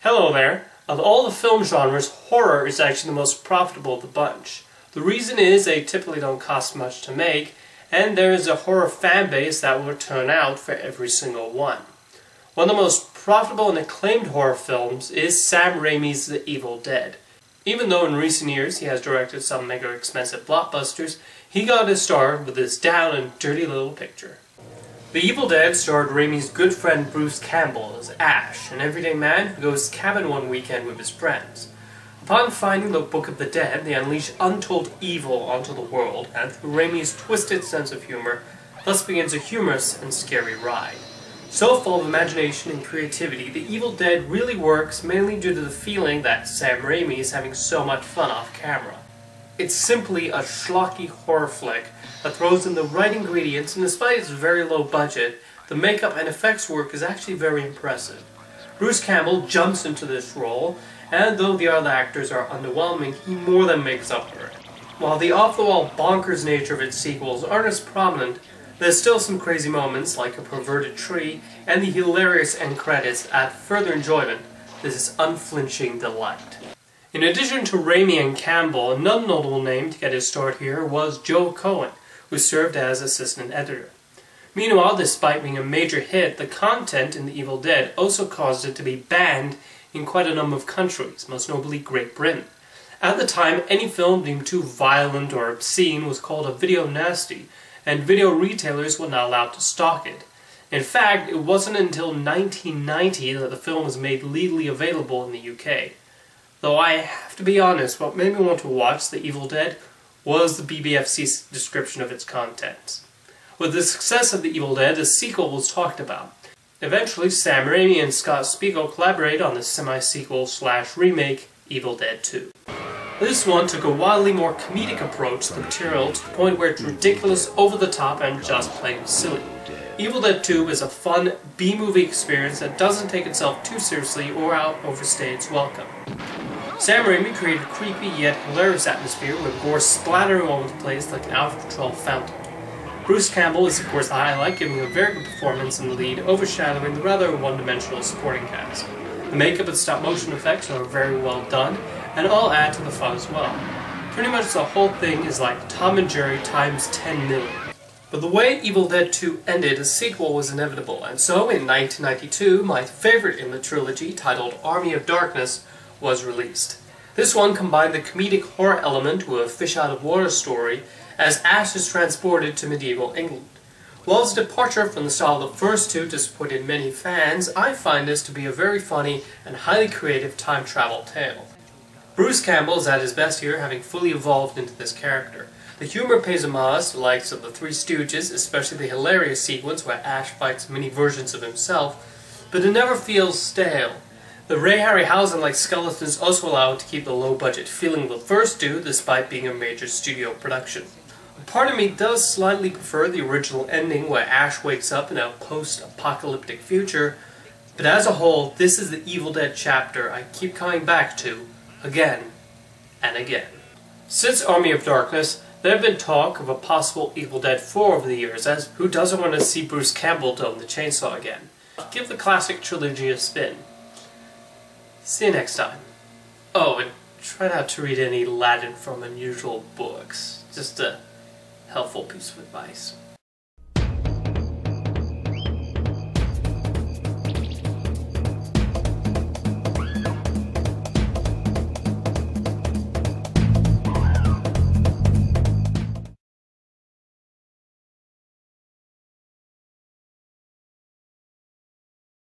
Hello there. Of all the film genres, horror is actually the most profitable of the bunch. The reason is they typically don't cost much to make, and there is a horror fan base that will turn out for every single one. One of the most profitable and acclaimed horror films is Sam Raimi's The Evil Dead. Even though in recent years he has directed some mega expensive blockbusters, he got his start with this down and dirty little picture. The Evil Dead starred Raimi's good friend Bruce Campbell as Ash, an everyday man who goes cabin one weekend with his friends. Upon finding the Book of the Dead, they unleash untold evil onto the world, and through Raimi's twisted sense of humor, thus begins a humorous and scary ride. So full of imagination and creativity, The Evil Dead really works mainly due to the feeling that Sam Raimi is having so much fun off camera. It's simply a schlocky horror flick that throws in the right ingredients, and despite its very low budget, the makeup and effects work is actually very impressive. Bruce Campbell jumps into this role, and though the other actors are underwhelming, he more than makes up for it. While the off-the-wall bonkers nature of its sequels aren't as prominent, there's still some crazy moments like a perverted tree, and the hilarious end credits add further enjoyment. This is unflinching delight. In addition to Raimi and Campbell, another notable name to get his start here was Joe Cohen, who served as assistant editor. Meanwhile, despite being a major hit, the content in The Evil Dead also caused it to be banned in quite a number of countries, most notably Great Britain. At the time, any film deemed too violent or obscene was called a video nasty, and video retailers were not allowed to stock it. In fact, it wasn't until 1990 that the film was made legally available in the UK. Though I have to be honest, what made me want to watch The Evil Dead was the BBFC's description of its contents. With the success of The Evil Dead, a sequel was talked about. Eventually, Sam Raimi and Scott Spiegel collaborated on the semi-sequel/remake Evil Dead 2. This one took a wildly more comedic approach to the material to the point where it's ridiculous, over-the-top, and just plain silly. Evil Dead 2 is a fun B-movie experience that doesn't take itself too seriously or overstay its welcome. Sam Raimi created a creepy yet hilarious atmosphere with gore splattering all over the place like an out-of-control fountain. Bruce Campbell is of course the highlight, giving a very good performance in the lead, overshadowing the rather one-dimensional supporting cast. The makeup and stop-motion effects are very well done, and all add to the fun as well. Pretty much the whole thing is like Tom and Jerry times 10 million. But the way Evil Dead 2 ended, a sequel was inevitable, and so in 1992, my favorite in the trilogy, titled Army of Darkness, was released. This one combined the comedic horror element with a fish-out-of-water story as Ash is transported to medieval England. While it's a departure from the style of the first two disappointed many fans, I find this to be a very funny and highly creative time travel tale. Bruce Campbell is at his best here, having fully evolved into this character. The humor pays homage to the likes of the Three Stooges, especially the hilarious sequence where Ash fights many versions of himself, but it never feels stale. The Ray Harryhausen-like skeletons also allow it to keep the low-budget feeling of the first two, despite being a major studio production. A part of me does slightly prefer the original ending where Ash wakes up in a post-apocalyptic future, but as a whole, this is the Evil Dead chapter I keep coming back to again and again. Since Army of Darkness, there have been talk of a possible Evil Dead 4 over the years, as who doesn't want to see Bruce Campbell dome the chainsaw again? Give the classic trilogy a spin. See you next time. Oh, and try not to read any Latin from unusual books. Just a helpful piece of advice.